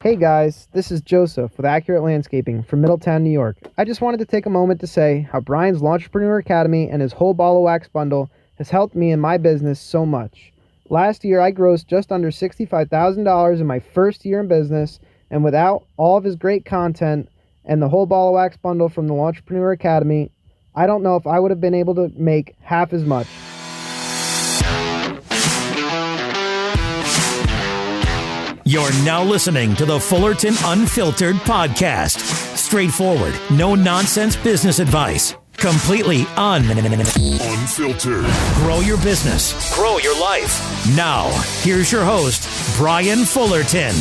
Hey guys, this is Joseph with Accurate Landscaping from Middletown, New York. I just wanted to take a moment to say how Brian's Launchpreneur Academy and his whole ball of wax bundle has helped me in my business so much. Last year, I grossed just under $65,000 in my first year in business, and without all of his great content and the whole ball of wax bundle from the Launchpreneur Academy, I don't know if I would have been able to make half as much. You're now listening to the Fullerton Unfiltered podcast. Straightforward, no nonsense business advice. Completely unfiltered. Grow your business. Grow your life. Now, here's your host, Brian Fullerton.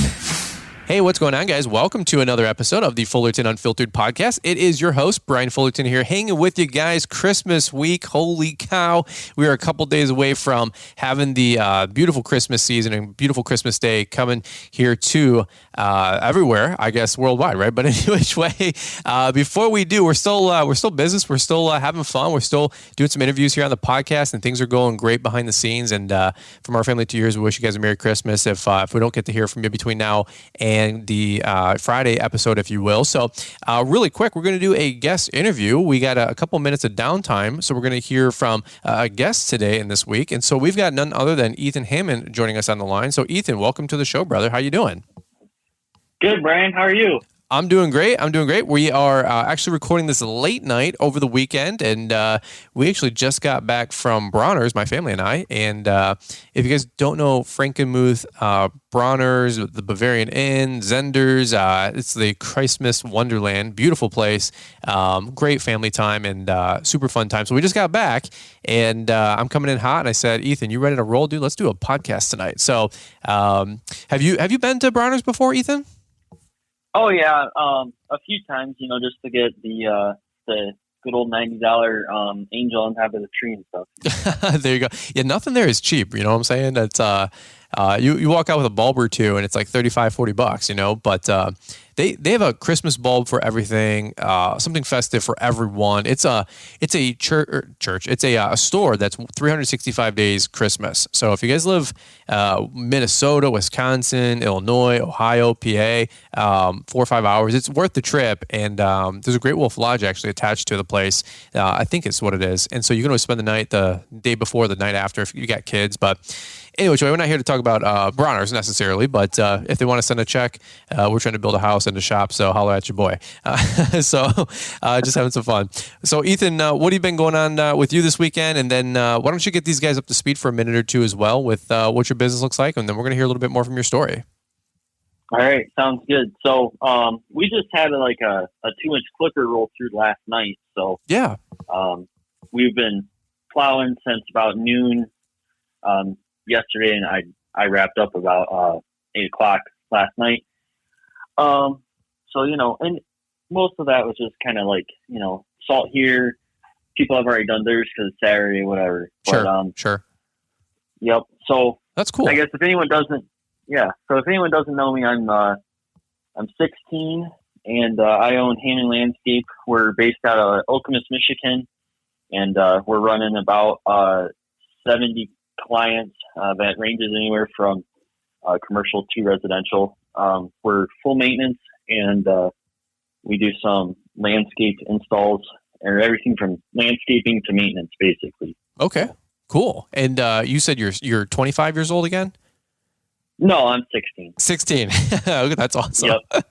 Hey, what's going on, guys? Welcome to another episode of the Fullerton Unfiltered podcast. It is your host, Brian Fullerton, here, hanging with you guys. Christmas week. Holy cow. We are a couple days away from having the beautiful Christmas season and beautiful Christmas day coming here to everywhere, I guess, worldwide, right? But in which way, before we do, we're still business. We're still having fun. We're still doing some interviews here on the podcast, and things are going great behind the scenes. And from our family to yours, we wish you guys a Merry Christmas if we don't get to hear from you between now and the Friday episode, if you will. So really quick, we're going to do a guest interview. We got a couple minutes of downtime, so we're going to hear from a guest today and this week. And so we've got none other than Ethan Hammond joining us on the line. So Ethan, welcome to the show, brother. How you doing? Good, Brian. How are you? I'm doing great. We are actually recording this late night over the weekend, and we actually just got back from Bronner's, my family and I. And if you guys don't know Frankenmuth, Bronner's, the Bavarian Inn, Zender's, it's the Christmas Wonderland. Beautiful place. Great family time and super fun time. So we just got back, and I'm coming in hot, and I said, Ethan, you ready to roll, dude? Let's do a podcast tonight. So have you been to Bronner's before, Ethan? Oh yeah, a few times, just to get the good old $90 angel on top of the tree and stuff. There you go. Yeah, nothing there is cheap. You know what I'm saying? It's you walk out with a bulb or two, and it's like $35-$40. But they have a Christmas bulb for everything, something festive for everyone. It's a church. It's a store that's 365 days Christmas. So if you guys live Minnesota, Wisconsin, Illinois, Ohio, PA, 4 or 5 hours, it's worth the trip. And there's a Great Wolf Lodge actually attached to the place. I think it's what it is. And so you can always spend the night the day before, the night after if you got kids. But anyway, we're not here to talk about Bronner's necessarily, but if they want to send a check, we're trying to build a house and a shop, so holler at your boy. So just having some fun. So Ethan, what have you been going on with you this weekend? And then why don't you get these guys up to speed for a minute or two as well with what your business looks like, and then we're going to hear a little bit more from your story. All right, sounds good. So we just had a 2-inch clipper roll through last night. So yeah, we've been plowing since about noon yesterday, and I wrapped up about 8 o'clock last night. So, and most of that was just kind of salt here. People have already done theirs because it's Saturday, whatever. Sure. But, sure. Yep. So that's cool. I guess if anyone doesn't know me, I'm 16 and I own Hammond Landscape. We're based out of Okemos, Michigan, and we're running about 70 clients that ranges anywhere from commercial to residential. We're full maintenance, and we do some landscape installs, or everything from landscaping to maintenance, basically. Okay, cool. And you said you're 25 years old again? No, I'm 16. 16. That's awesome. Yep.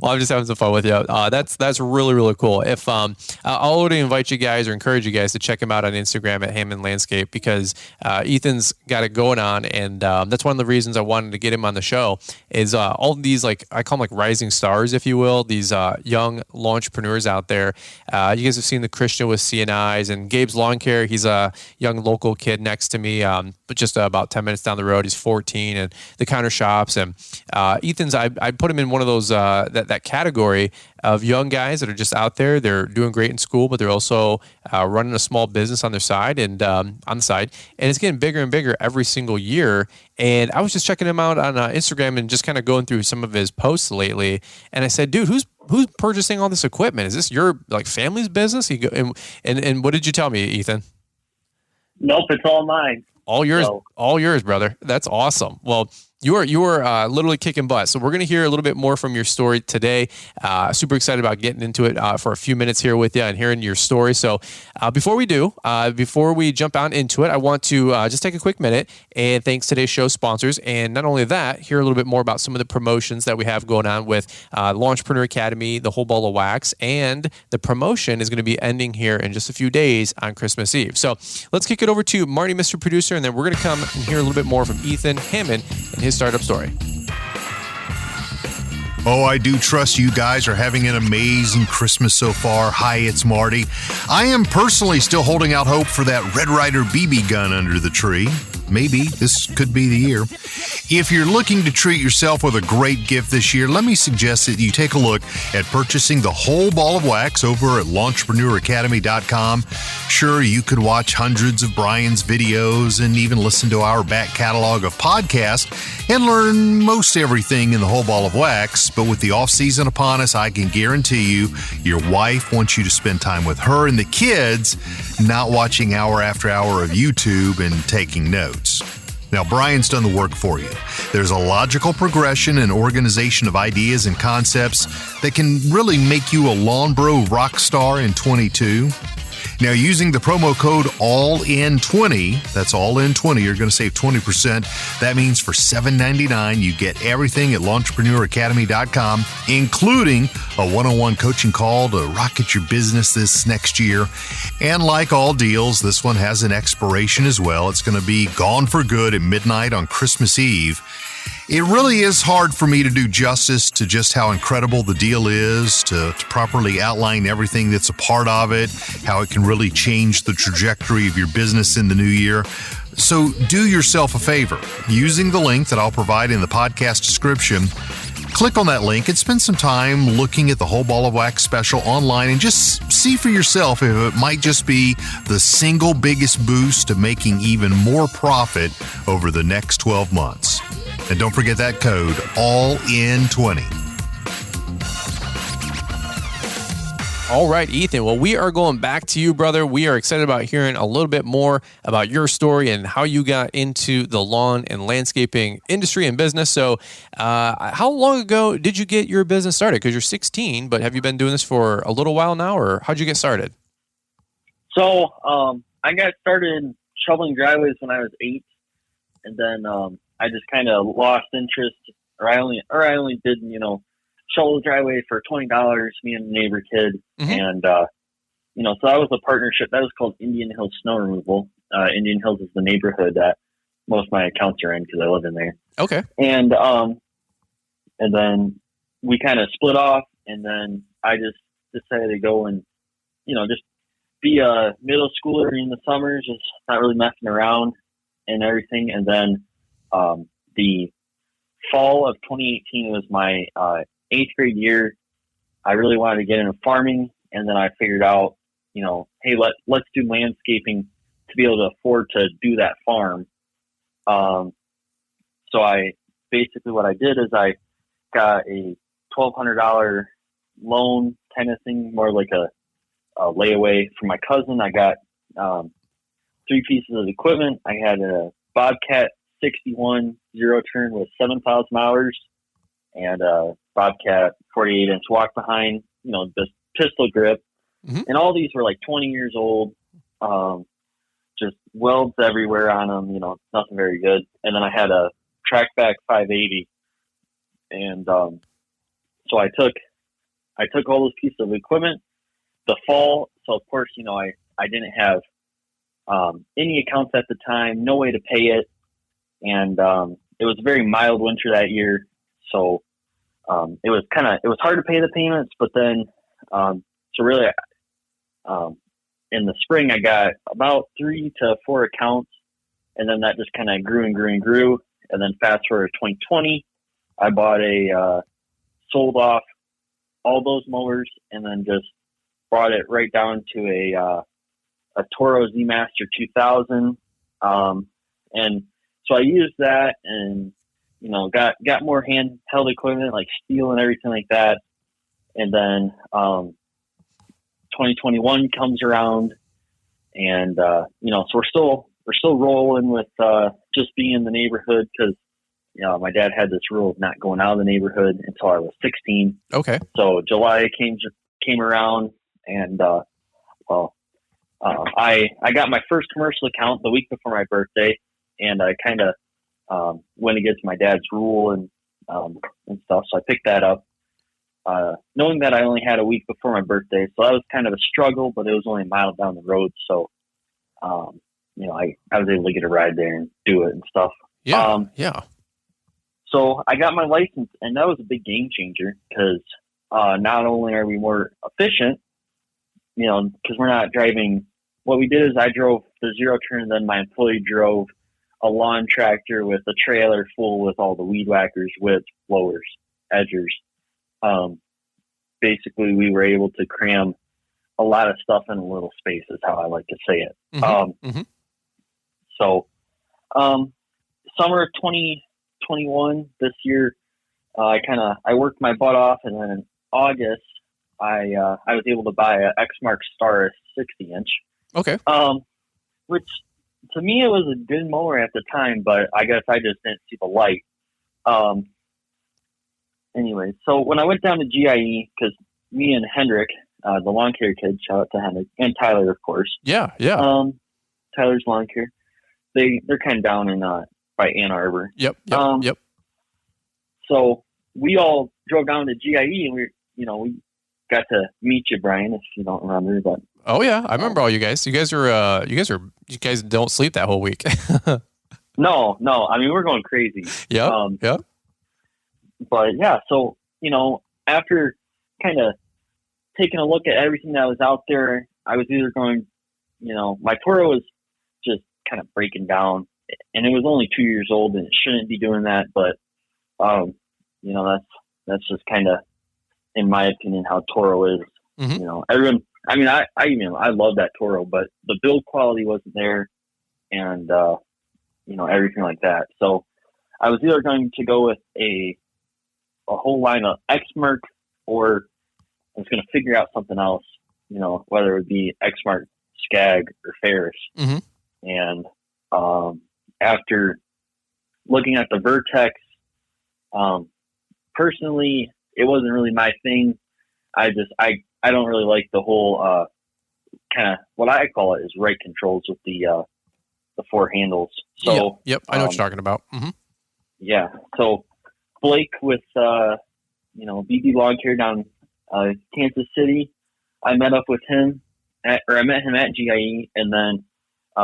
Well, I'm just having some fun with you. That's really, really cool. If I'll already invite you guys or encourage you guys to check him out on Instagram at Hammond Landscape, because Ethan's got it going on, and that's one of the reasons I wanted to get him on the show is all of these, I call them rising stars, if you will, these young launchpreneurs out there. You guys have seen the Christian with CNIs and Gabe's Lawn Care. He's a young local kid next to me, but just about 10 minutes down the road. He's 14, and the counter shops, and Ethan's, I put him in one of those that category of young guys that are just out there. They're doing great in school, but they're also running a small business on their side and on the side, and it's getting bigger and bigger every single year. And I was just checking him out on Instagram and just kind of going through some of his posts lately, and I said, dude, who's purchasing all this equipment? Is this your family's business? And what did you tell me, Ethan? Nope, it's all mine. All yours, brother. That's awesome. Well, you are literally kicking butt. So we're going to hear a little bit more from your story today. Super excited about getting into it for a few minutes here with you and hearing your story. So before we jump out into it, I want to just take a quick minute and thanks today's show sponsors. And not only that, hear a little bit more about some of the promotions that we have going on with Launchpreneur Academy, the Whole Ball of Wax, and the promotion is going to be ending here in just a few days on Christmas Eve. So let's kick it over to Marty, Mr. Producer, and then we're going to come and hear a little bit more from Ethan Hammond and his startup story. Oh, I do trust you guys are having an amazing Christmas so far. Hi, it's Marty. I am personally still holding out hope for that Red Ryder BB gun under the tree. Maybe this could be the year. If you're looking to treat yourself with a great gift this year, let me suggest that you take a look at purchasing the Whole Ball of Wax over at LaunchpreneurAcademy.com. Sure, you could watch hundreds of Brian's videos and even listen to our back catalog of podcasts and learn most everything in the Whole Ball of Wax. But with the off-season upon us, I can guarantee you your wife wants you to spend time with her and the kids, not watching hour after hour of YouTube and taking notes. Now, Brian's done the work for you. There's a logical progression and organization of ideas and concepts that can really make you a lawn bro rock star in 22. Now, using the promo code ALLIN20, that's ALLIN20, you're going to save 20%. That means for $7.99, you get everything at LaunchpreneurAcademy.com, including a one-on-one coaching call to rocket your business this next year. And like all deals, this one has an expiration as well. It's going to be gone for good at midnight on Christmas Eve. It really is hard for me to do justice to just how incredible the deal is, to properly outline everything that's a part of it, how it can really change the trajectory of your business in the new year. So do yourself a favor. Using the link that I'll provide in the podcast description, click on that link and spend some time looking at the Whole Ball of Wax special online and just see for yourself if it might just be the single biggest boost to making even more profit over the next 12 months. And don't forget that code, ALLIN20. All right, Ethan. Well, we are going back to you, brother. We are excited about hearing a little bit more about your story and how you got into the lawn and landscaping industry and business. So how long ago did you get your business started? Because you're 16, but have you been doing this for a little while now, or how'd you get started? So I got started shoveling driveways when I was 8, and then I just kind of lost interest, or I only did, shovel the driveway for $20, me and a neighbor kid. Mm-hmm. And, so that was a partnership. That was called Indian Hills Snow Removal. Indian Hills is the neighborhood that most of my accounts are in because I live in there. Okay. And then we kind of split off, and then I just decided to go and, just be a middle schooler in the summers, just not really messing around and everything. And then, the fall of 2018 was my 8th grade year. I really wanted to get into farming, and then I figured out, hey, let's do landscaping to be able to afford to do that farm. So what I did is I got a $1,200 loan kind of thing, more like a layaway from my cousin. I got 3 pieces of equipment. I had a Bobcat 61 zero turn with 7,000 hours and a Bobcat 48-inch walk behind, this pistol grip. Mm-hmm. And all these were like 20 years old, just welds everywhere on them, nothing very good. And then I had a Trackback 580. And so I took all those pieces of equipment the fall. So of course, I didn't have any accounts at the time, no way to pay it. And it was a very mild winter that year, so it was hard to pay the payments. But then, in the spring, I got about 3 to 4 accounts, and then that just kind of grew and grew and grew. And then fast forward to 2020, I bought sold off all those mowers, and then just brought it right down to a Toro Z Master 2000, and so I used that and, got more handheld equipment like steel and everything like that. And then 2021 comes around, and, so we're still rolling with just being in the neighborhood because my dad had this rule of not going out of the neighborhood until I was 16. Okay. So July came around, and I got my first commercial account the week before my birthday, and I kind of went against my dad's rule and stuff. So I picked that up, knowing that I only had a week before my birthday. So that was kind of a struggle, but it was only a mile down the road. So, I was able to get a ride there and do it and stuff. Yeah. Yeah. So I got my license, and that was a big game changer because not only are we more efficient, because we're not driving. What we did is I drove the zero turn, and then my employee drove a lawn tractor with a trailer full with all the weed whackers, whips, blowers, edgers. Basically, we were able to cram a lot of stuff in a little space, is how I like to say it. Mm-hmm. So, summer of 2021, this year, I worked my butt off, and then in August, I was able to buy a Exmark Staris 60-inch. Okay. Which to me it was a good mower at the time, but I guess I just didn't see the light. Anyway, so when I went down to GIE, because me and Hendrick, the lawn care kid, shout out to Hendrick, and Tyler, of course. Yeah. Tyler's Lawn Care. They're kind of down in by Ann Arbor. Yep. So we all drove down to GIE, and we got to meet you, Brian, if you don't remember. But oh yeah, I remember all you guys. You guys don't sleep that whole week. No. I mean, we're going crazy. Yeah. But yeah, so after kind of taking a look at everything that was out there, I was either going, my Toro was just kind of breaking down, and it was only 2 years old, and it shouldn't be doing that. But that's just kind of, in my opinion, how Toro is. Mm-hmm. Everyone. I mean, I love that Toro, but the build quality wasn't there, and everything like that. So I was either going to go with a whole line of Exmark, or I was going to figure out something else. Whether it would be Exmark, Skag, or Ferris. Mm-hmm. And after looking at the Vertex, personally, it wasn't really my thing. I don't really like the whole kind of, what I call it is right controls with the four handles. So yep. I know what you're talking about. Mm-hmm. Yeah. So Blake with BB Lawn Care down Kansas City, I met up with him I met him at GIE, and then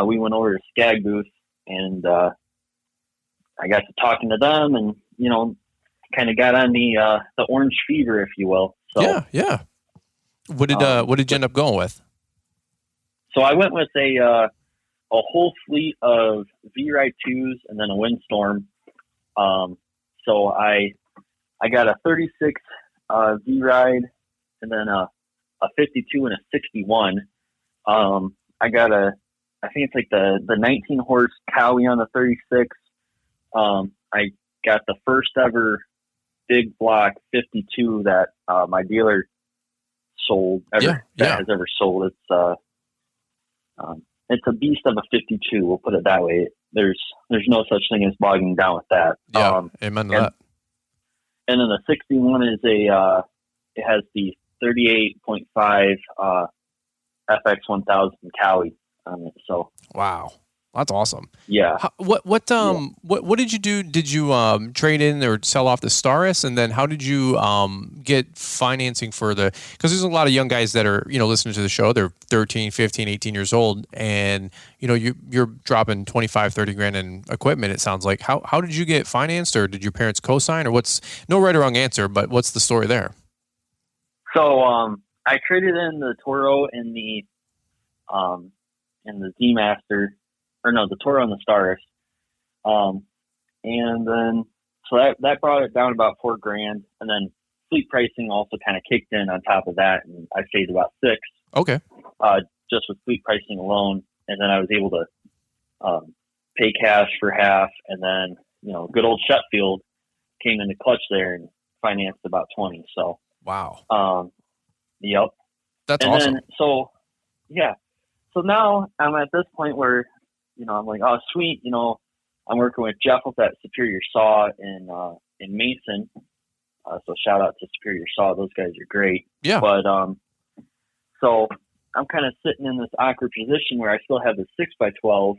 we went over to Skag booth, and I got to talking to them, and kind of got on the orange fever, if you will. So, yeah. What did you end up going with? So I went with a whole fleet of V-Ride 2s and then a Windstorm. So I got a 36 V-Ride, and then a 52 and a 61. I got I think it's like the 19 horse Cowie on the 36. I got the first ever big block 52 that my dealer sold has ever sold. It's a beast of a 52. We'll put it that way. There's no such thing as bogging down with that. Yeah, amen to that. And then the 61 is it has the 38.5 FX 1000 Cowie on it. So wow, that's awesome. Yeah. What did you do? Did you trade in or sell off the Staris, and then how did you get financing for the? Because there's a lot of young guys that are listening to the show. They're 13, 15, 18 years old, and you're dropping 25, 30 grand in equipment. It sounds like. How did you get financed, or did your parents co-sign, or what's no right or wrong answer, but what's the story there? So I traded in the Toro and the Z-Master, or no, the Toro and the Staris. And then, so that brought it down about $4,000. And then fleet pricing also kind of kicked in on top of that. And I saved about $6,000. Okay. Just with fleet pricing alone. And then I was able to pay cash for half. And then, good old Sheffield came in the clutch there and financed about 20. So, wow. Yep. That's and awesome. Then, so now I'm at this point where, I'm like, oh, sweet. I'm working with Jeff up at Superior Saw in Mason. So shout out to Superior Saw. Those guys are great. Yeah. But, so I'm kind of sitting in this awkward position where I still have the 6x12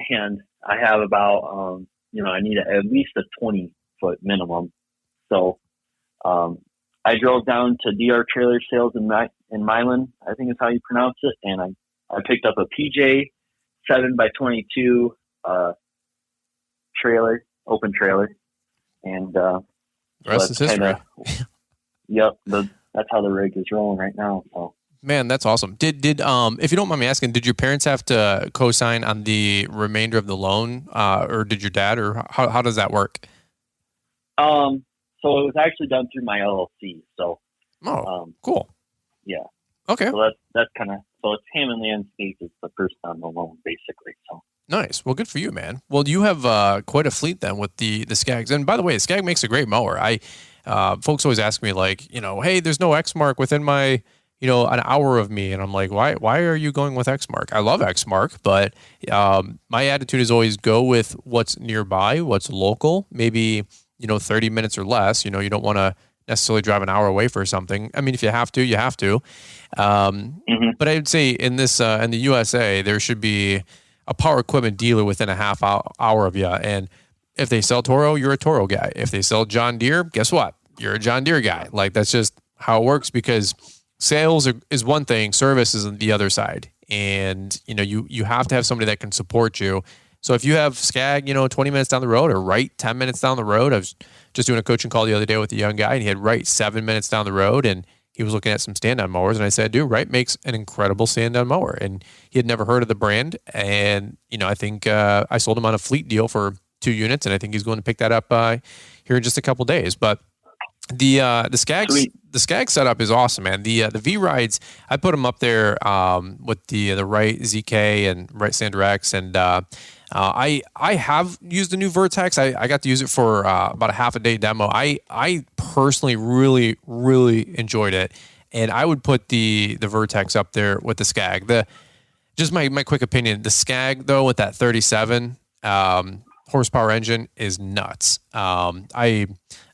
and I have about, I need at least a 20-foot minimum. So, I drove down to DR Trailer Sales in Milan, I think is how you pronounce it. And I picked up a PJ 7x22, trailer, open trailer. And, the rest is history. Yep. That's how the rig is rolling right now. So. Man, that's awesome. Did if you don't mind me asking, did your parents have to co-sign on the remainder of the loan, or did your dad, or how does that work? So it was actually done through my LLC. So. Oh, cool. Yeah. Okay. So that's kind of, so it's Hammond Landscape is the first on the loan, basically. So. Nice. Well, good for you, man. Well, you have quite a fleet then with the Skags. And by the way, the Skag makes a great mower. Folks always ask me like, hey, there's no Exmark within my, an hour of me. And I'm like, why are you going with Exmark? I love Exmark, but my attitude is always go with what's nearby, what's local, maybe, 30 minutes or less. You don't want to necessarily drive an hour away for something. I mean, if you have to, you have to. But I would say in the USA, there should be a power equipment dealer within a half hour of you. And if they sell Toro, you're a Toro guy. If they sell John Deere, guess what? You're a John Deere guy. Like, that's just how it works, because sales is one thing, service is the other side. And, you have to have somebody that can support you. So if you have Skag, 20 minutes down the road, or Wright 10 minutes down the road. I was just doing a coaching call the other day with a young guy, and he had Wright 7 minutes down the road, and he was looking at some stand-on mowers, and I said, dude, Wright makes an incredible stand-on mower. And he had never heard of the brand. And, I think I sold him on a fleet deal for 2 units, and I think he's going to pick that up here in just a couple days. But the Skag setup is awesome, man. The V-Rides, I put them up there with the Wright ZK and Wright Sander X, and I have used the new Vertex. I got to use it for about a half a day demo. I personally really, really enjoyed it, and I would put the Vertex up there with the Skag. Just my quick opinion, the Skag though with that 37 horsepower engine is nuts.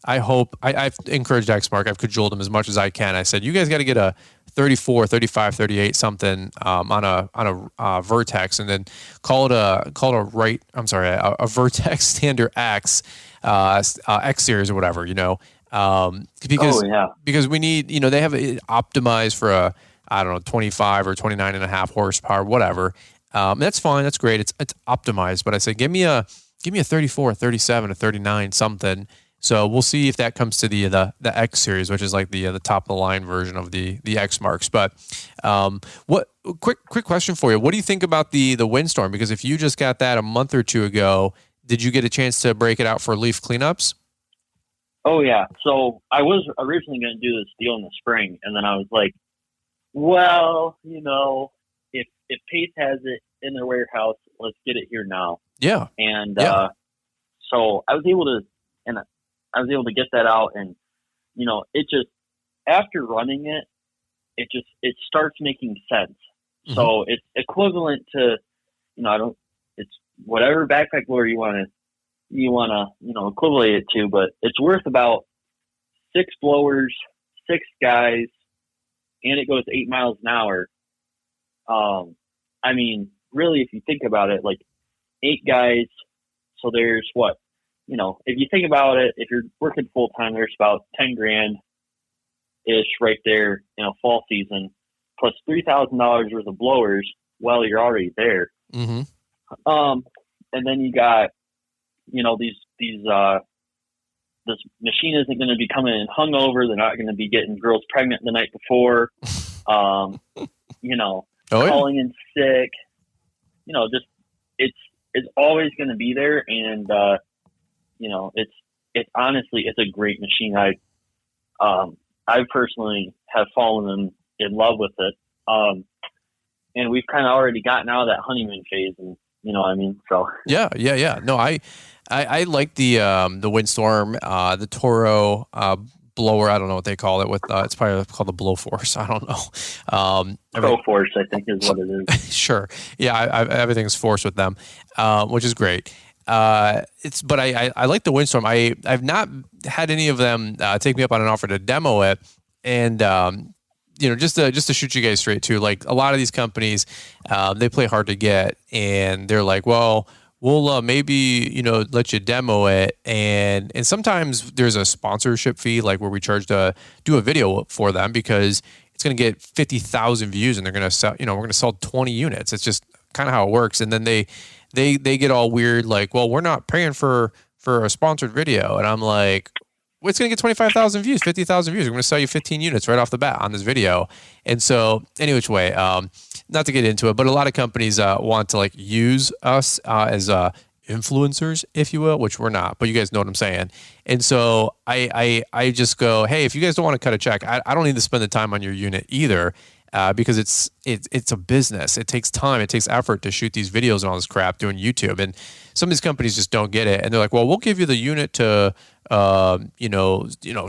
I hope I've encouraged Exmark. I've cajoled them as much as I can. I said, you guys got to get a 34, 35, 38 something on a Vertex, and then call it a Wright. I'm sorry, a Vertex Sander X, X series or whatever. Because we need, they have it optimized for a, I don't know, 25 or 29 and a half horsepower, whatever. That's fine. That's great. It's optimized. But I say, give me a 34, a 37, a 39 something. So we'll see if that comes to the X series, which is like the top of the line version of the Exmarks. But quick question for you: what do you think about the Windstorm? Because if you just got that a month or two ago, did you get a chance to break it out for leaf cleanups? Oh yeah. So I was originally going to do this deal in the spring, and then I was like, well, if Pace has it in their warehouse, let's get it here now. Yeah. And so I was able to get that out, and it just, after running it, it starts making sense. Mm-hmm. So it's equivalent to, it's whatever backpack blower you want to equivalent it to, but it's worth about 6 blowers, 6 guys, and it goes 8 miles an hour. I mean, really, if you think about it, like 8 guys, so there's what? If you think about it, if you're working full time, there's about $10,000 ish right there, fall season, plus $3,000 worth of blowers. Well, you're already there. Mm-hmm. And then you got, this machine isn't going to be coming in hungover. They're not going to be getting girls pregnant the night before. Calling in sick. Just it's always going to be there, and it's honestly, it's a great machine. I personally have fallen in love with it. And we've kind of already gotten out of that honeymoon phase, and what I mean? So yeah. No, I like the Windstorm, the Toro, blower. I don't know what they call it. With it's probably called the blow force. I don't know. Pro Force, I think, is what it is. Sure. Yeah, everything's force with them, which is great. But I like the Windstorm. I've not had any of them take me up on an offer to demo it, and just to shoot you guys straight too. Like a lot of these companies, they play hard to get, and they're like, well, we'll maybe let you demo it, and sometimes there's a sponsorship fee, like where we charge to do a video for them because it's going to get 50,000 views, and they're going to sell. We're going to sell 20 units. It's just kind of how it works, and then they get all weird, like, well, we're not paying for a sponsored video, and I'm like, well, it's going to get 25,000 views, 50,000 views. We're going to sell you 15 units right off the bat on this video. And so, any which way, not to get into it, but a lot of companies want to like use us as influencers, if you will, which we're not, but you guys know what I'm saying. And so I just go, hey, if you guys don't want to cut a check, I don't need to spend the time on your unit either. Because it's a business. It takes time. It takes effort to shoot these videos and all this crap doing YouTube. And some of these companies just don't get it. And they're like, well, we'll give you the unit to,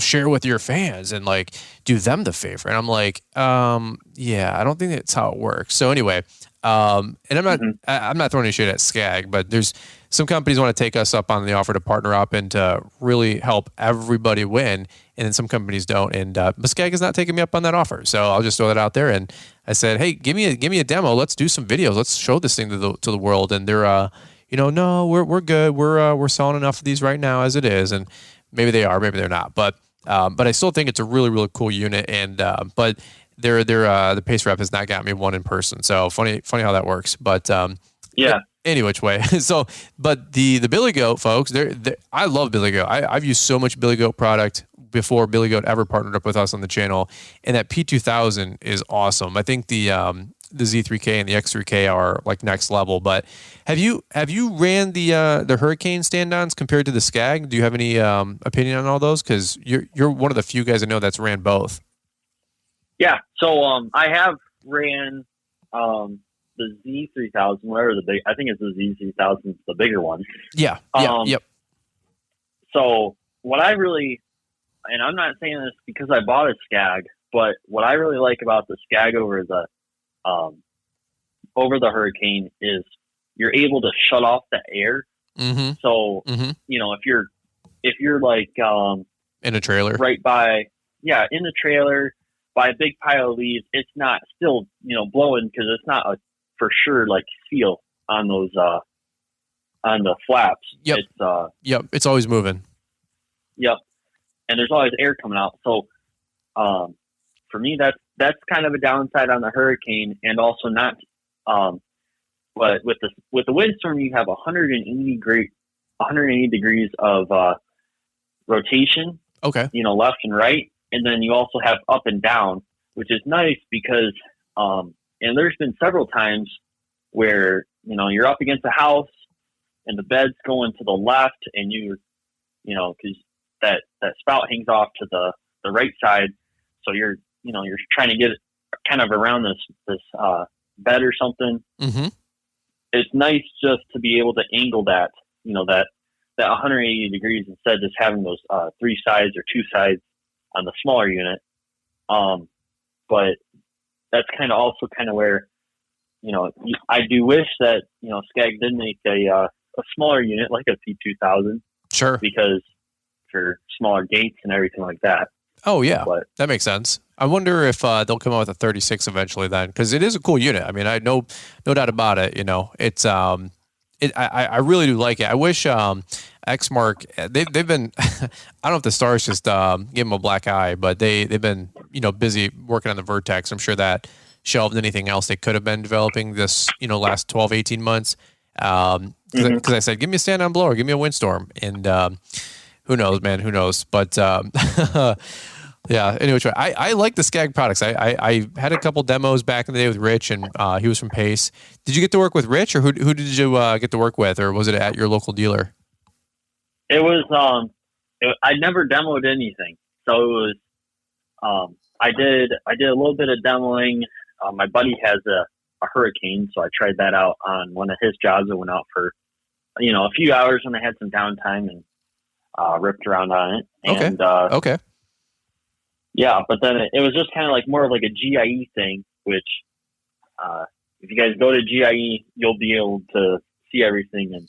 share with your fans and like do them the favor. And I'm like, yeah, I don't think that's how it works. So anyway, and I'm not throwing any shit at Skag, but there's some companies want to take us up on the offer to partner up and to really help everybody win. And then some companies don't. And but Skag is not taking me up on that offer. So I'll just throw that out there. And I said, hey, give me a demo. Let's do some videos. Let's show this thing to the world. And they're, no, we're good. We're selling enough of these right now as it is. And maybe they are, maybe they're not. But I still think it's a really, really cool unit. And but the pace rep has not got me one in person. So funny how that works. But yeah. Any which way. So, but the Billy Goat folks, I love Billy Goat. I've used so much Billy Goat product before Billy Goat ever partnered up with us on the channel, and that P2000 is awesome. I think the Z3K and the X3K are like next level. But have you ran the Hurricane stand-ons compared to the Skag? Do you have any opinion on all those? Because you're one of the few guys I know that's ran both. Yeah. So I have ran the Z3000, whatever I think it's the Z3000, it's the bigger one. Yeah. Yep. So what I really, and I'm not saying this because I bought a Skag, but what I really like about the Skag over the Hurricane is you're able to shut off the air. Mm-hmm. So if you're like in a trailer, right by in the trailer by a big pile of leaves, it's not still blowing because it's not a for sure like seal on those on the flaps. Yep. It's always moving. Yep. And there's always air coming out. So for me that's kind of a downside on the Hurricane, and also not but with the Windstorm you have 180 degrees of rotation. Okay. Left and right, and then you also have up and down, which is nice because and there's been several times where, you're up against a house and the bed's going to the left, and because that spout hangs off to the right side. So you're trying to get it kind of around this bed or something. Mm-hmm. It's nice just to be able to angle that 180 degrees instead of just having those 3 sides or 2 sides on the smaller unit. But that's also where, I do wish that, Skag did make a smaller unit like a P2000. Sure. Because for smaller gates and everything like that. Oh, yeah. But that makes sense. I wonder if they'll come out with a 36 eventually then, because it is a cool unit. I mean, I no doubt about it. It's I really do like it. I wish Xmark, they've been I don't know if the stars just give them a black eye, but they've been busy working on the Vertex. I'm sure that shelved anything else they could have been developing this last 12, 18 months. Because I said, give me a stand-on blower, give me a Windstorm, and who knows, man, who knows? But yeah. Anyway, I like the Skag products. I had a couple demos back in the day with Rich, and he was from Pace. Did you get to work with Rich, or who did you get to work with, or was it at your local dealer? It was I never demoed anything, so it was I did a little bit of demoing. My buddy has a Hurricane, so I tried that out on one of his jobs. I went out for a few hours when I had some downtime and ripped around on it. And, okay. Yeah, but then it was just kind of like more of like a GIE thing, which if you guys go to GIE, you'll be able to see everything. And,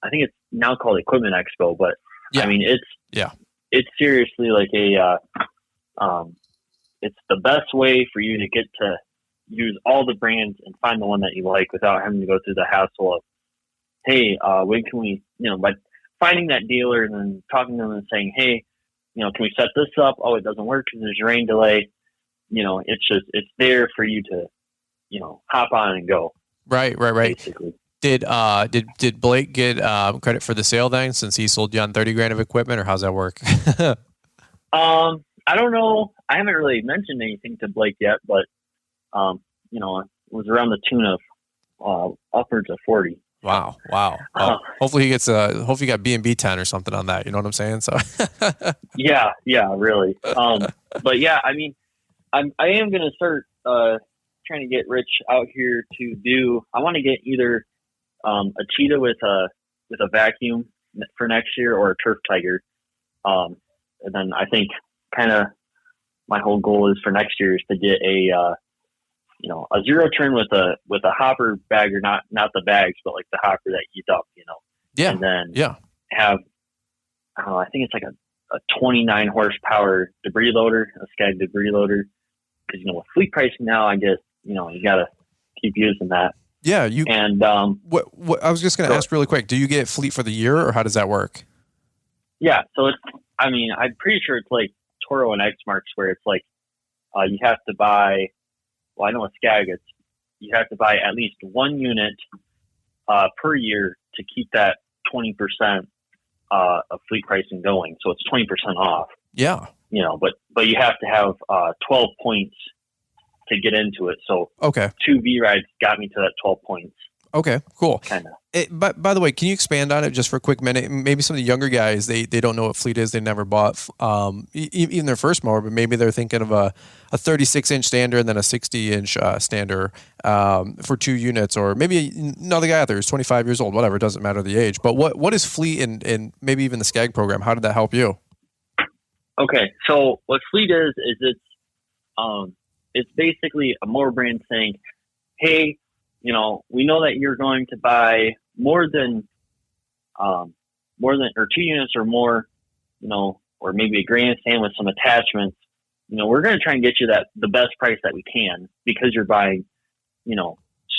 I think it's now called Equipment Expo, but I mean, it's seriously like it's the best way for you to get to use all the brands and find the one that you like without having to go through the hassle of, hey, when can we, by finding that dealer and then talking to them and saying, hey, can we set this up? Oh, it doesn't work because there's a rain delay. It's there for you to, hop on and go. Right. Basically. Did Blake get credit for the sale then, since he sold you on $30,000 of equipment, or how's that work? I don't know. I haven't really mentioned anything to Blake yet, but it was around the tune of upwards of 40. Wow. Hopefully he gets hopefully you got B&B 10 or something on that. You know what I'm saying? So yeah, really. But yeah, I mean, I am going to start trying to get Rich out here to do. I want to get either a cheetah with a vacuum for next year, or a turf tiger. And then I think kind of my whole goal is for next year is to get a zero turn with a hopper bagger, not the bags, but like the hopper that you dump, Yeah. And then have, I think it's like a 29 horsepower debris loader, a Skag debris loader. Cause with fleet pricing now, I guess, you gotta keep using that. Yeah. And, what I was just going to ask really quick, do you get fleet for the year, or how does that work? Yeah. So I'm pretty sure it's like Toro and Exmarks, where it's like, you have to buy, well, I know with Skag, you have to buy at least one unit per year to keep that 20% of fleet pricing going. So it's 20% off. Yeah. But you have to have 12 points to get into it. So okay, 2 V rides got me to that 12 points. Okay, cool. Kind of. But by the way, can you expand on it just for a quick minute? Maybe some of the younger guys, they don't know what fleet is. They never bought even their first mower, but maybe they're thinking of a 36-inch stander and then a 60-inch stander for 2 units, or maybe another guy out there who's 25 years old, whatever. It doesn't matter the age. But what is fleet and maybe even the Skag program? How did that help you? Okay, so what fleet is it's basically a mower brand saying, hey, we know that you're going to buy more than or 2 units or more, or maybe a grandstand with some attachments. We're going to try and get you the best price that we can, because you're buying,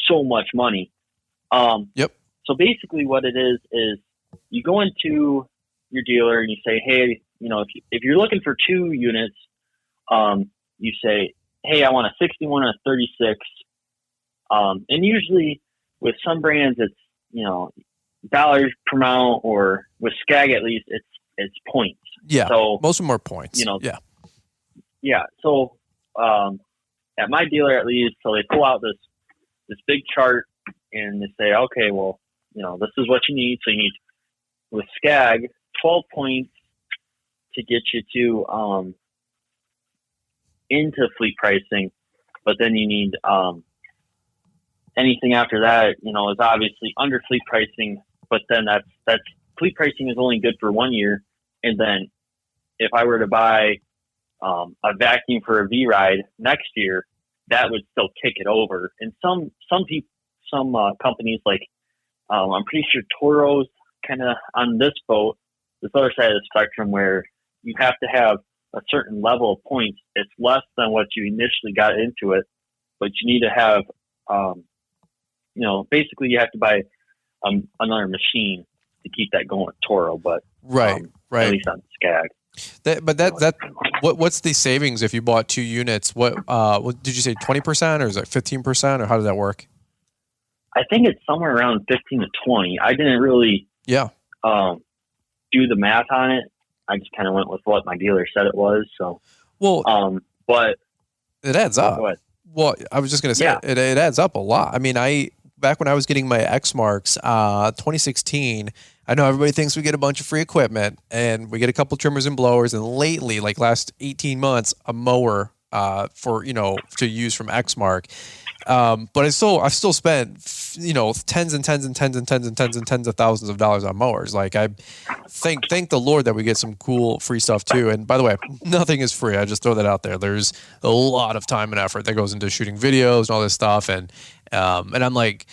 so much money. Yep. So basically what it is you go into your dealer and you say, hey, if you're looking for 2 units, you say, hey, I want a 61 and a 36. And usually with some brands, it's, dollars per mile, or with Skag, at least it's points. Yeah. So most of them are points. Yeah. Yeah. So, at my dealer, at least, so they pull out this big chart and they say, okay, well, this is what you need. So you need, with Skag, 12 points to get you to, into fleet pricing, but then you need, anything after that, is obviously under fleet pricing, but then that's fleet pricing is only good for 1 year. And then if I were to buy a vacuum for a V ride next year, that would still kick it over. And some companies, like I'm pretty sure Toro's kind of on this boat, this other side of the spectrum, where you have to have a certain level of points. It's less than what you initially got into it, but you need to have basically you have to buy another machine to keep that going with Toro, but right. At least on Skag. What's the savings if you bought 2 units? What did you say, 20%, or is it 15%, or how does that work? I think it's somewhere around 15 to 20. I didn't really do the math on it. I just kind of went with what my dealer said it was. So but it adds up. Well, I was just going to say it adds up a lot. I mean, back when I was getting my Exmarks, 2016, I know everybody thinks we get a bunch of free equipment and we get a couple trimmers and blowers, and lately, like last 18 months, a mower to use from Exmark. But I've still spent, tens and tens and tens and tens and tens and tens of thousands of dollars on mowers. Like I thank the Lord that we get some cool free stuff too. And by the way, nothing is free. I just throw that out there. There's a lot of time and effort that goes into shooting videos and all this stuff. And I'm like,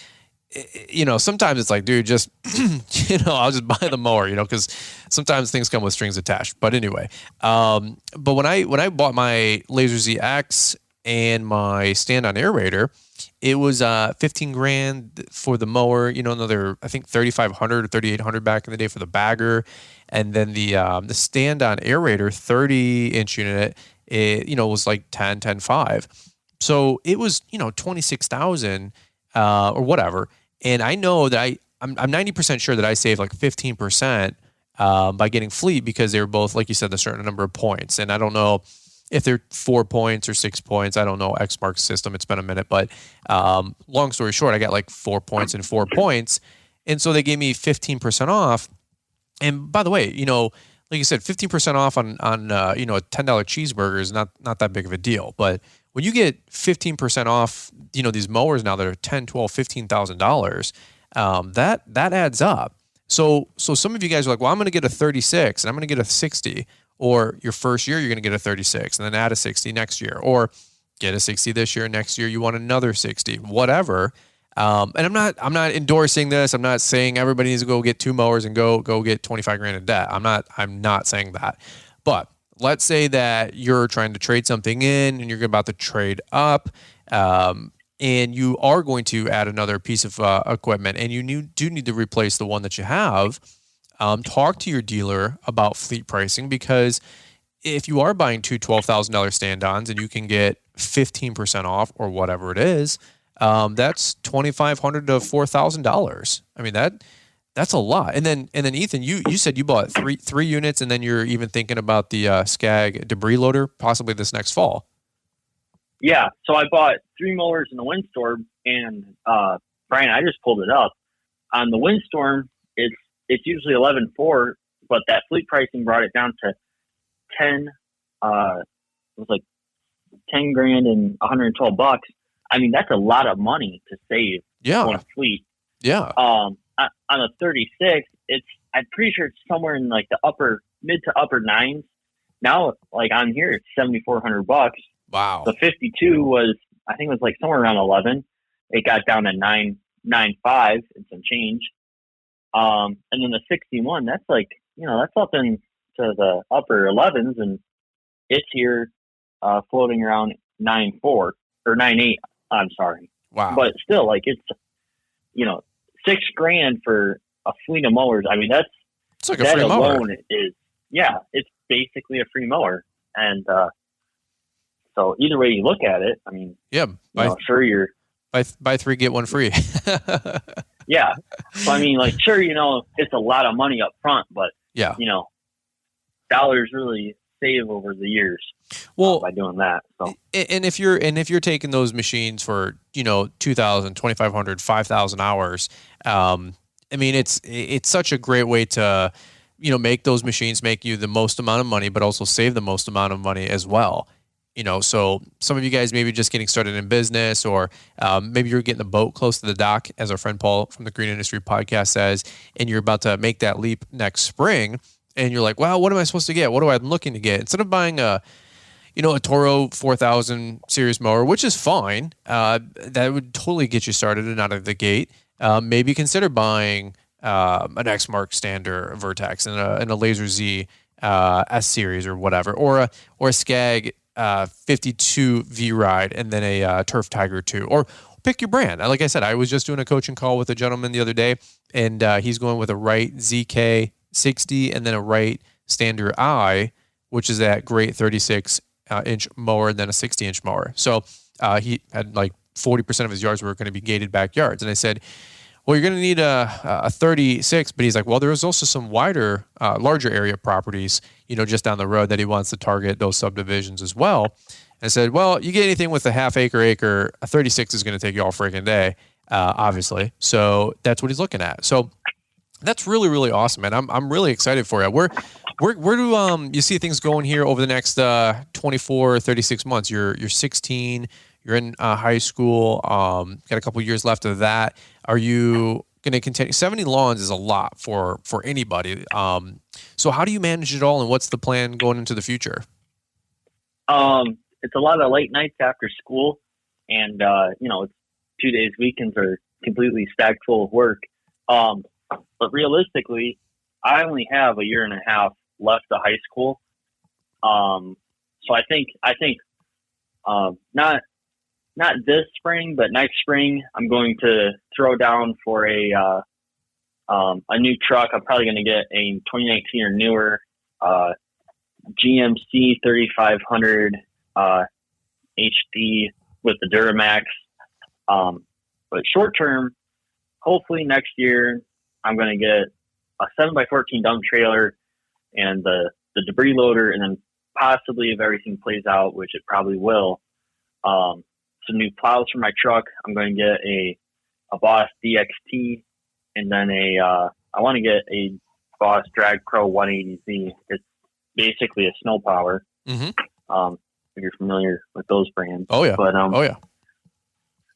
sometimes it's like, dude, just, I'll just buy the mower, because sometimes things come with strings attached. But anyway, but when I bought my Laser ZX and my stand-on aerator, it was $15,000 for the mower. Another, I think, $3,500 or $3,800 back in the day for the bagger, and then the stand-on aerator 30-inch unit, it was like 10,500. So it was $26,000 or whatever. And I know that I'm 90% sure that I saved like 15% by getting Fleet, because they were both, like you said, a certain number of points. And I don't know if they're 4 points or 6 points. I don't know Xmark's system. It's been a minute. But long story short, I got like 4 points and 4 points. And so they gave me 15% off. And by the way, like you said, 15% off on a $10 cheeseburger is not that big of a deal. But when you get 15% off, these mowers now that are $10, $12, $15,000, that adds up. So some of you guys are like, well, I'm going to get a 36 and I'm going to get a 60, or your first year, you're going to get a 36 and then add a 60 next year, or get a 60 this year. Next year, you want another 60, whatever. And I'm not endorsing this. I'm not saying everybody needs to go get 2 mowers and go get $25,000 in debt. I'm not saying that. But let's say that you're trying to trade something in and you're about to trade up, and you are going to add another piece of equipment, and you do need to replace the one that you have. Talk to your dealer about Fleet pricing, because if you are buying 2 $12,000 stand-ons and you can get 15% off or whatever it is, that's $2,500 to $4,000. I mean, that's a lot. And then Ethan, you said you bought three units, and then you're even thinking about the Skag debris loader possibly this next fall. Yeah, so I bought 3 mowers in the windstorm, and Brian, I just pulled it up. On the windstorm, it's usually 11.4, but that Fleet pricing brought it down to 10. It was like $10,000 and $112. I mean, that's a lot of money to save on Fleet. Yeah. On a 36, I'm pretty sure it's somewhere in like the mid to upper nines. Now, like on here, it's $7,400. Wow. The 52 was, I think it was like somewhere around 11. It got down to 9.95 and some change. And then the 61, that's like, that's up into the upper 11s, and it's here floating around 9.4 or 9.8. I'm sorry. Wow. But still, like, it's, $6,000 for a fleet of mowers. I mean, it's like a free mower. Alone is, it's basically a free mower. And so either way you look at it, I mean, sure, you're buy 3 get 1 free. Yeah. So I mean, like, sure, it's a lot of money up front, but dollars really save over the years. Well, by doing that. So, and if you're taking those machines for 2,000, 2,500, 5,000 hours, I mean, it's such a great way to make those machines make you the most amount of money, but also save the most amount of money as well. So some of you guys maybe just getting started in business, or maybe you're getting the boat close to the dock, as our friend Paul from the Green Industry Podcast says, and you're about to make that leap next spring, and you're like, well, what am I supposed to get? What am I looking to get? Instead of buying a Toro 4000 series mower, which is fine, that would totally get you started and out of the gate. Maybe consider buying an Xmark Standard Vertex and a Laser Z S series or whatever, or a Skag 52 V-Ride, and then a Turf Tiger 2, or pick your brand. Like I said, I was just doing a coaching call with a gentleman the other day, and he's going with a Wright ZK 60 and then a Wright Standard I, which is that great 36-inch mower, and then a 60-inch mower. So he had like 40% of his yards were going to be gated backyards. And I said, well, you're going to need a 36, but he's like, well, there's also some larger area properties, just down the road that he wants to target those subdivisions as well. And I said, well, you get anything with a half acre, a 36 is going to take you all freaking day, obviously. So that's what he's looking at. So that's really, really awesome, man. I'm really excited for you. Where do you see things going here over the next 24 or 36 months? You're 16. You're in high school. Got a couple years left of that. Are you going to continue? 70 lawns is a lot for anybody. So how do you manage it all, and what's the plan going into the future? It's a lot of late nights after school, and it's 2 days. Weekends are completely stacked full of work. But realistically, I only have a year and a half left of high school. So I think not this spring, but next spring, I'm going to throw down for a new truck. I'm probably going to get a 2019 or newer GMC 3500 HD with the Duramax. But short term, hopefully next year, I'm going to get a 7x14 dump trailer and the debris loader, and then possibly, if everything plays out, which it probably will, some new plows for my truck. I'm going to get a Boss DXT, and then I want to get a Boss Drag Pro 180Z. It's basically a snow power. Mm-hmm. If you're familiar with those brands. Oh yeah. But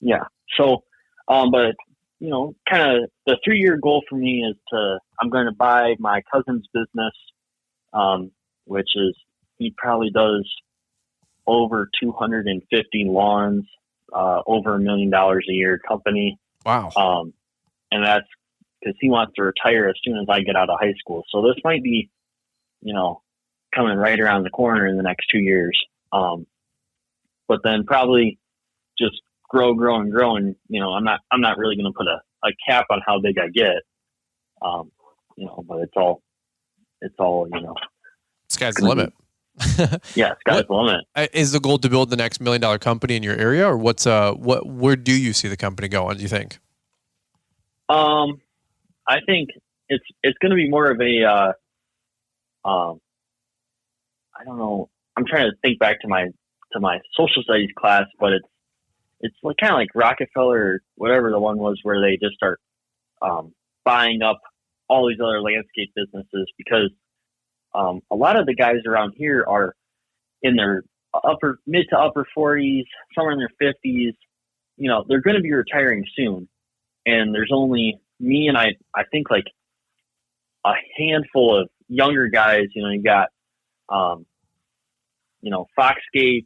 yeah. So, but kind of the 3-year goal for me is I'm going to buy my cousin's business, which is, he probably does over 250 lawns, over $1 million a year company. Wow. And that's because he wants to retire as soon as I get out of high school. So this might be, coming right around the corner in the next 2 years. But then probably just grow and grow. And, I'm not really going to put a cap on how big I get. But it's all, sky's the limit. Yeah, sky's the limit. Is the goal to build the next $1 million company in your area, or where do you see the company going, do you think? I think it's going to be more of a, I don't know. I'm trying to think back to my social studies class, but it's like, kind of like Rockefeller or whatever the one was where they just start buying up all these other landscape businesses, because a lot of the guys around here are in their mid to upper 40s, somewhere in their 50s. They're going to be retiring soon, and there's only me and I think like a handful of younger guys. You got Foxscapes,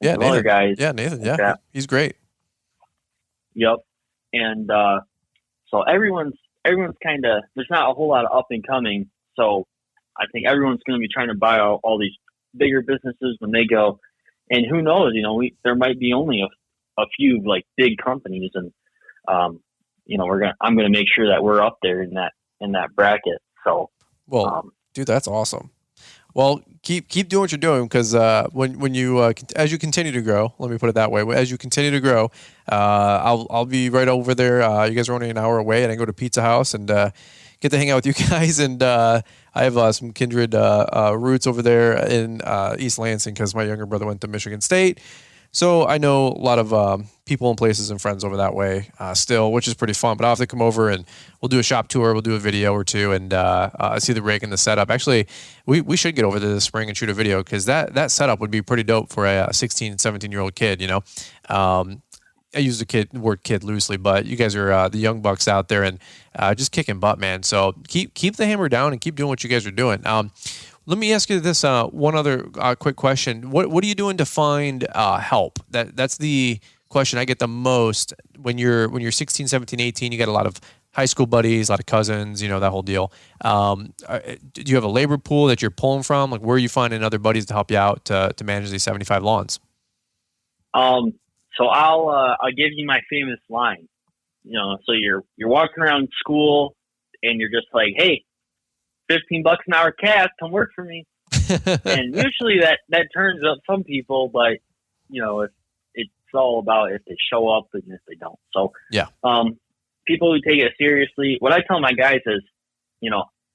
yeah, Nathan. Other guys. Yeah, Nathan. Yeah, he's great. Yep. And so everyone's kind of, there's not a whole lot of up and coming. So I think everyone's going to be trying to buy all these bigger businesses when they go. And who knows, there might be only a few like big companies, and I'm going to make sure that we're up there in that bracket. So, well, dude, that's awesome. Well, keep doing what you're doing, because when you as you continue to grow, let me put it that way. As you continue to grow, I'll be right over there. You guys are only an hour away, and I go to Pizza House and get to hang out with you guys. And I have some kindred roots over there in East Lansing, because my younger brother went to Michigan State. So I know a lot of people and places and friends over that way still, which is pretty fun. But I'll have to come over and we'll do a shop tour. We'll do a video or two and see the rig and the setup. Actually, we should get over there this spring and shoot a video, because that setup would be pretty dope for a 16, 17-year-old kid, I use the word kid loosely, but you guys are the young bucks out there and just kicking butt, man. So keep the hammer down and keep doing what you guys are doing. Let me ask you this one other quick question. What are you doing to find help? That's the question I get the most when you're 16, 17, 18. You got a lot of high school buddies, a lot of cousins, that whole deal. Do you have a labor pool that you're pulling from? Like, where are you finding other buddies to help you out to manage these 75 lawns? So I'll give you my famous line. So you're walking around school and you're just like, hey, $15 an hour cash, come work for me. And usually that turns up some people, but if it's all about if they show up and if they don't. So yeah, people who take it seriously, what I tell my guys is,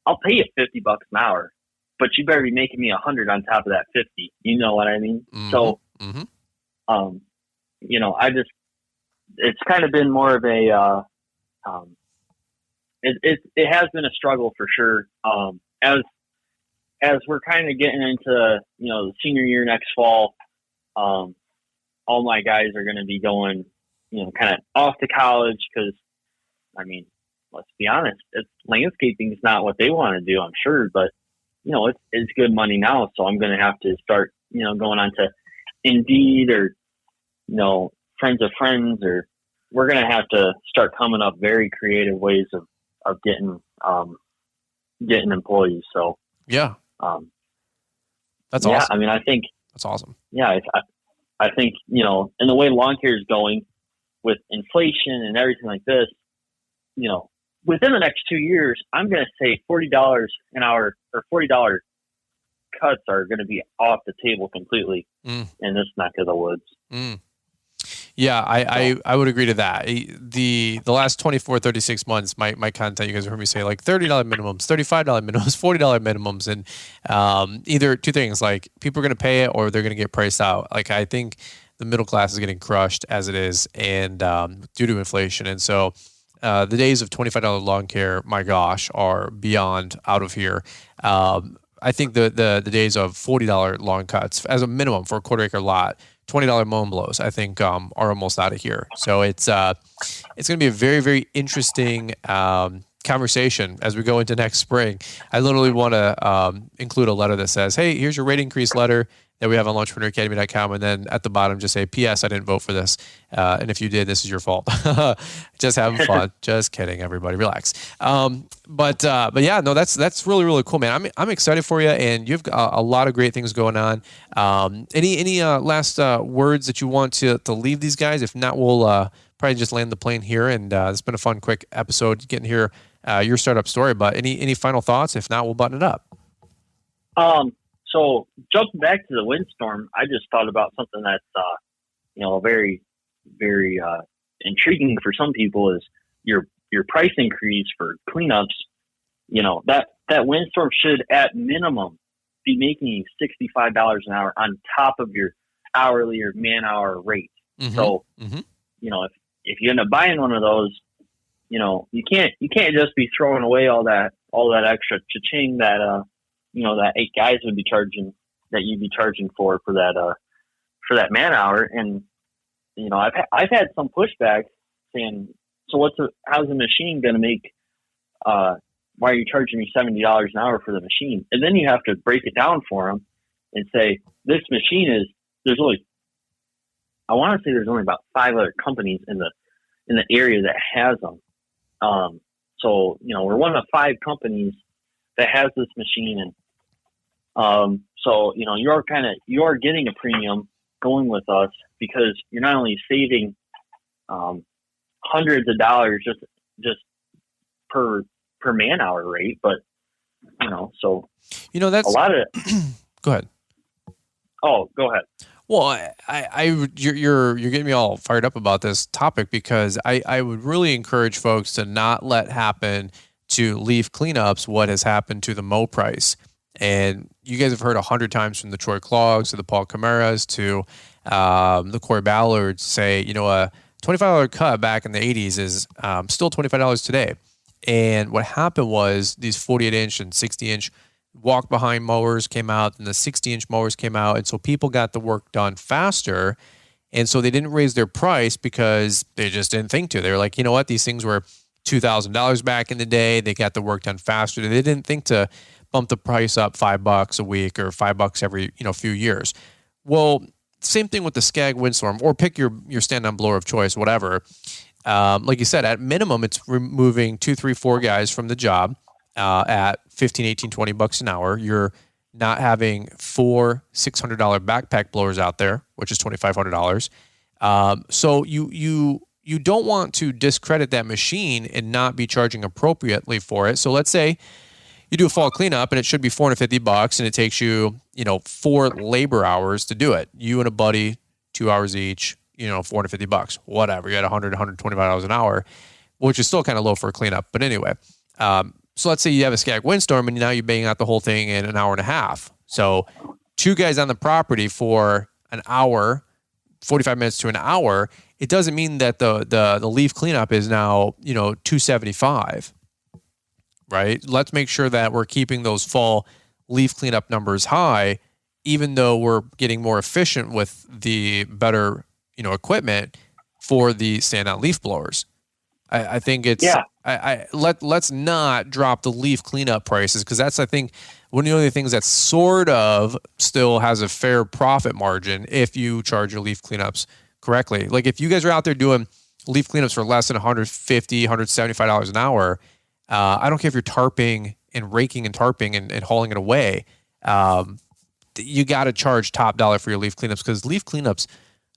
I'll pay you $50 an hour, but you better be making me 100 on top of that 50. You know what I mean? Mm-hmm. So, it's kind of been more of a, it has been a struggle for sure. As we're kind of getting into, the senior year next fall, all my guys are going to be going, kind of off to college because, I mean, let's be honest, landscaping is not what they want to do, I'm sure, but it's good money now. So I'm going to have to start, going on to Indeed or, friends of friends, or we're going to have to start coming up very creative ways of getting employees. So yeah, that's yeah, awesome. I mean, I think that's awesome. Yeah. I think, and the way lawn care is going with inflation and everything like this, within the next 2 years, I'm going to say $40 an hour or $40 cuts are going to be off the table completely in this neck of the woods. Yeah, I would agree to that. The last 24, 36 months, my content, you guys have heard me say like $30 minimums, $35 minimums, $40 minimums. And either two things, like people are going to pay it or they're going to get priced out. Like I think the middle class is getting crushed as it is, and due to inflation. And so the days of $25 lawn care, my gosh, are beyond out of here. I think the days of $40 lawn cuts as a minimum for a quarter acre lot, $20 mown blows, I think are almost out of here. So it's going to be a very, very interesting conversation as we go into next spring. I literally want to include a letter that says, hey, here's your rate increase letter that we have on launchpreneuracademy.com. And then at the bottom, just say, P.S. I didn't vote for this. And if you did, this is your fault. Just having fun. Just kidding, everybody. Relax. But yeah, no, that's really, really cool, man. I'm excited for you, and you've got a lot of great things going on. Any last words that you want to leave these guys? If not, we'll probably just land the plane here. And it's been a fun, quick episode getting here your startup story. But any final thoughts? If not, we'll button it up. So jumping back to the windstorm, I just thought about something that's, very, very intriguing for some people is your price increase for cleanups. That windstorm should at minimum be making you $65 an hour on top of your hourly or man hour rate. Mm-hmm. So, if you end up buying one of those, you can't just be throwing away all that extra cha-ching that, that 8 guys would be charging, that you'd be charging for that man hour. And, I've had some pushback saying, so how's the machine going to make, why are you charging me $70 an hour for the machine? And then you have to break it down for them and say, this machine there's only about 5 other companies in the area that has them. So, we're one of 5 companies that has this machine. And, so, you're getting a premium going with us because you're not only saving, hundreds of dollars just per man hour rate, but, so, that's a lot of go ahead. Oh, go ahead. Well, you're getting me all fired up about this topic because I would really encourage folks to not let happen to leaf cleanups what has happened to the mow price. And you guys have heard 100 times from the Troy Clogs to the Paul Camaras to the Corey Ballards say, a $25 cut back in the 80s is still $25 today. And what happened was these 48-inch and 60-inch walk-behind mowers came out, and the 60-inch mowers came out, and so people got the work done faster, and so they didn't raise their price because they just didn't think to. They were like, you know what, these things were $2,000 back in the day. They got the work done faster. They didn't think to bump the price up $5 a week or $5 every few years. Well, same thing with the Skag windstorm, or pick your stand-on blower of choice, whatever. Like you said, at minimum, it's removing 2, 3, 4 guys from the job at $15, $18, $20 an hour. You're not having 4 $600 backpack blowers out there, which is $2,500. So you don't want to discredit that machine and not be charging appropriately for it. So let's say you do a fall cleanup and it should be $450 and it takes you, 4 labor hours to do it. You and a buddy, 2 hours each, $450, whatever. You had $100, $125 an hour, which is still kind of low for a cleanup. But anyway, so let's say you have a Skag windstorm and now you're banging out the whole thing in an hour and a half. So 2 guys on the property for an hour, 45 minutes to an hour, it doesn't mean that the leaf cleanup is now, $275, right? Let's make sure that we're keeping those fall leaf cleanup numbers high, even though we're getting more efficient with the better equipment for the stand-out leaf blowers. I think it's let's not drop the leaf cleanup prices, because that's, I think, one of the only things that sort of still has a fair profit margin if you charge your leaf cleanups correctly. Like if you guys are out there doing leaf cleanups for less than $150, $175 an hour, I don't care if you're tarping and raking and tarping and hauling it away. You got to charge top dollar for your leaf cleanups, because leaf cleanups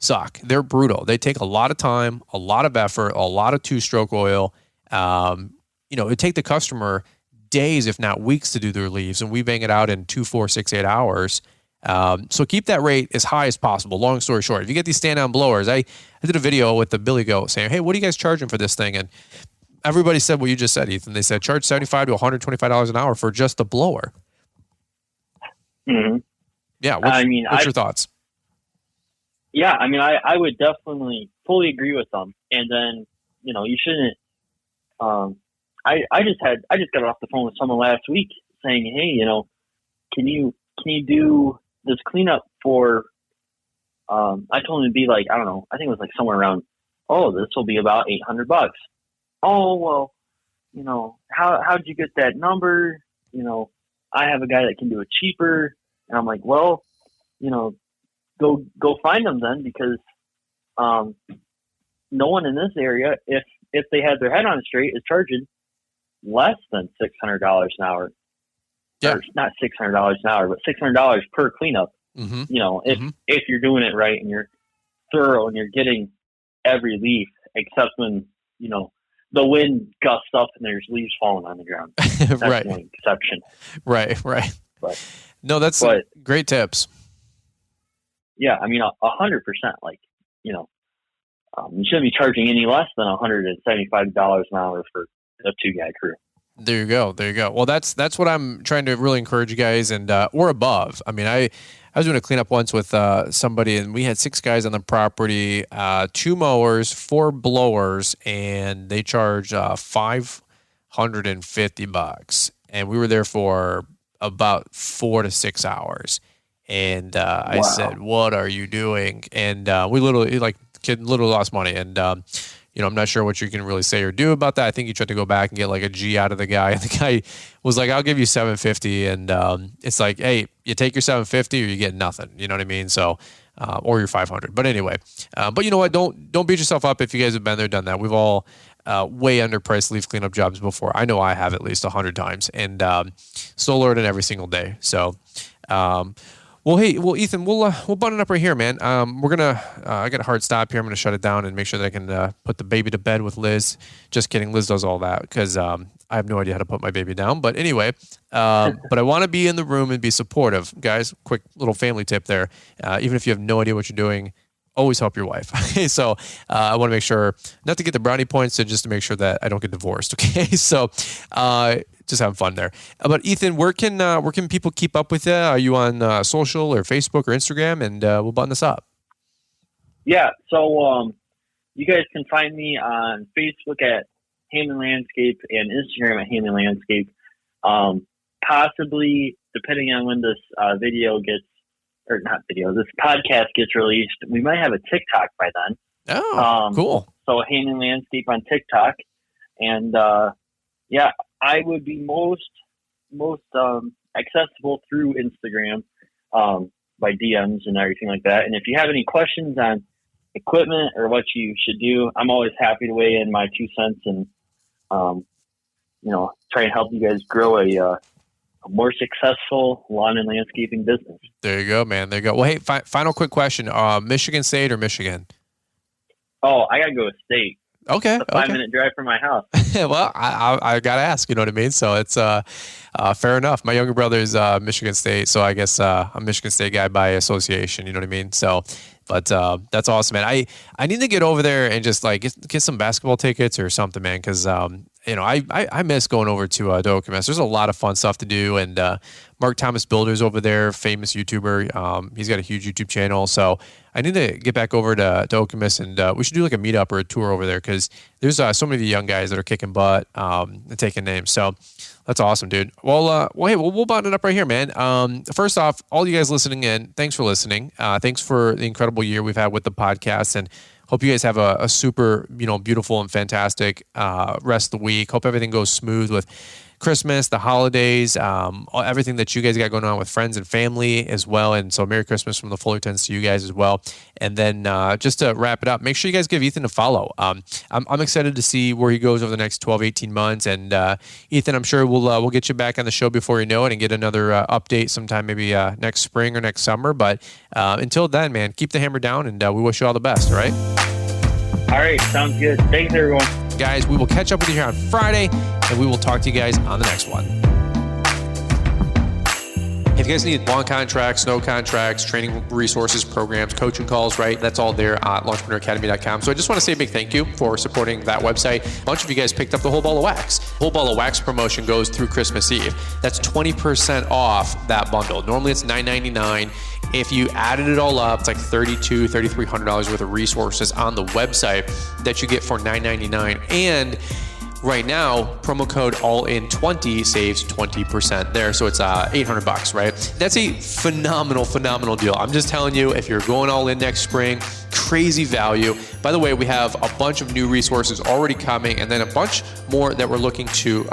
suck. They're brutal. They take a lot of time, a lot of effort, a lot of two-stroke oil. It take the customer days, if not weeks, to do their leaves, and we bang it out in 2, 4, 6, 8 hours. So keep that rate as high as possible. Long story short, if you get these stand-down blowers, I did a video with the Billy Goat saying, hey, what are you guys charging for this thing? And everybody said what you just said, Ethan. They said charge $75 to $125 an hour for just the blower. Mm-hmm. Yeah. What's your thoughts? Yeah, I would definitely fully agree with them. And then, you shouldn't. I just got off the phone with someone last week saying, hey, can you do this cleanup for? I told him it'd be like, I don't know, I think it was like somewhere around, this will be about $800. Oh, well, how'd you get that number? I have a guy that can do it cheaper. And I'm like, well, go find them then, because no one in this area, if they had their head on straight, is charging less than $600 an hour. Yeah. Or not $600 an hour, but $600 per cleanup. Mm-hmm. If you're doing it right and you're thorough and you're getting every leaf, except when the wind gusts up and there's leaves falling on the ground. That's right. the only exception. Right. But no, that's great tips. Yeah, 100%. Like, you shouldn't be charging any less than $175 an hour for a 2-guy crew. There you go. Well, that's what I'm trying to really encourage you guys, and or above. I was doing a cleanup once with somebody, and we had 6 guys on the property, 2 mowers, 4 blowers, and they charged $550, and we were there for about 4 to 6 hours. And I said, "What are you doing?" And we literally lost money. And I'm not sure what you can really say or do about that. I think you tried to go back and get like a G out of the guy. And the guy was like, "I'll give you $750." And it's like, hey, you take your $750 or you get nothing. You know what I mean? So, or your $500. But anyway, but you know what? Don't beat yourself up if you guys have been there, done that. We've all way underpriced leaf cleanup jobs before. I know I have at least 100 times, and still learning every single day. So. Well, Ethan, we'll button up right here, man. We're gonna. I got a hard stop here. I'm gonna shut it down and make sure that I can put the baby to bed with Liz. Just kidding. Liz does all that because I have no idea how to put my baby down. But anyway, but I want to be in the room and be supportive, guys. Quick little family tip there. Even if you have no idea what you're doing, always help your wife. Okay, so I want to make sure not to get the brownie points, and just to make sure that I don't get divorced. Okay, so. Just having fun there. But Ethan, where can people keep up with you? Are you on social or Facebook or Instagram? And we'll button this up. Yeah. So you guys can find me on Facebook at Hammond Landscape and Instagram at Hammond Landscape. Possibly, depending on when this this podcast gets released, we might have a TikTok by then. Oh, cool. So Hammond Landscape on TikTok. And I would be most accessible through Instagram by DMs and everything like that. And if you have any questions on equipment or what you should do, I'm always happy to weigh in my 2 cents and try and help you guys grow a more successful lawn and landscaping business. There you go, man. There you go. Well, hey, final quick question: Michigan State or Michigan? Oh, I gotta go with State. Okay. It's a 5-minute drive from my house. Well, I got to ask, you know what I mean? So it's fair enough. My younger brother is Michigan State, so I guess I'm a Michigan State guy by association, you know what I mean? So, but that's awesome, man. I need to get over there and just like get some basketball tickets or something, man, because I miss going over to Okemos. There's a lot of fun stuff to do, and Mark Thomas Builder's over there, famous YouTuber. He's got a huge YouTube channel, so I need to get back over to Okemos, and we should do like a meetup or a tour over there because there's so many of the young guys that are kicking butt and taking names. So that's awesome, dude. Well, hey, we'll button it up right here, man. First off, all you guys listening in, thanks for listening. Thanks for the incredible year we've had with the podcast, and hope you guys have a super, beautiful and fantastic rest of the week. Hope everything goes smooth with Christmas, the holidays, everything that you guys got going on with friends and family as well. And so Merry Christmas from the Fullertons to you guys as well. And then just to wrap it up, make sure you guys give Ethan a follow. I'm excited to see where he goes over the next 12, 18 months. And Ethan, I'm sure we'll get you back on the show before you know it and get another update sometime maybe next spring or next summer. But until then, man, keep the hammer down, and we wish you all the best, all right? All right, sounds good. Thanks, everyone. Guys, we will catch up with you here on Friday, and we will talk to you guys on the next one. If you guys need lawn contracts, snow contracts, training resources, programs, coaching calls, right? That's all there at launchpreneuracademy.com. So I just want to say a big thank you for supporting that website. A bunch of you guys picked up the Whole Ball of Wax. Whole Ball of Wax promotion goes through Christmas Eve. That's 20% off that bundle. Normally it's $9.99. If you added it all up, it's like $3,200, $3,300 worth of resources on the website that you get for $9.99. And right now, promo code ALLIN20 saves 20% there. So it's $800, right? That's a phenomenal deal. I'm just telling you, if you're going all in next spring, crazy value. By the way, we have a bunch of new resources already coming, and then a bunch more that we're looking to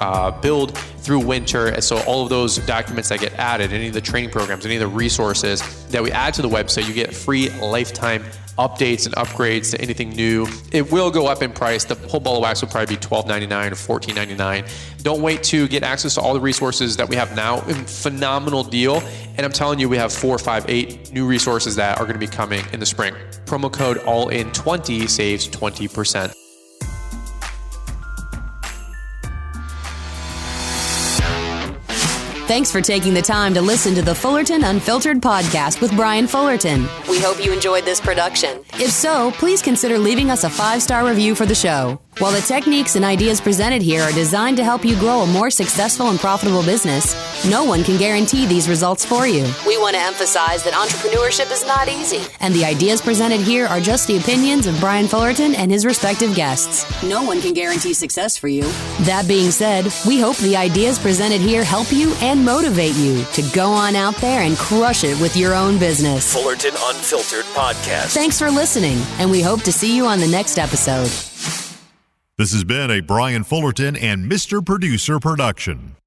build through winter. And so all of those documents that get added, any of the training programs, any of the resources that we add to the website, you get free lifetime updates and upgrades to anything new. It will go up in price. The Whole Ball of Wax will probably be $12.99 or $14.99. Don't wait to get access to all the resources that we have now. Phenomenal deal. And I'm telling you, we have 4, 5, 8 new resources that are going to be coming in the spring. Promo code ALLIN20 saves 20%. Thanks for taking the time to listen to the Fullerton Unfiltered podcast with Brian Fullerton. We hope you enjoyed this production. If so, please consider leaving us a 5-star review for the show. While the techniques and ideas presented here are designed to help you grow a more successful and profitable business, no one can guarantee these results for you. We want to emphasize that entrepreneurship is not easy, and the ideas presented here are just the opinions of Brian Fullerton and his respective guests. No one can guarantee success for you. That being said, we hope the ideas presented here help you and motivate you to go on out there and crush it with your own business. Fullerton Unfiltered Podcast. Thanks for listening, and we hope to see you on the next episode. This has been a Brian Fullerton and Mr. Producer production.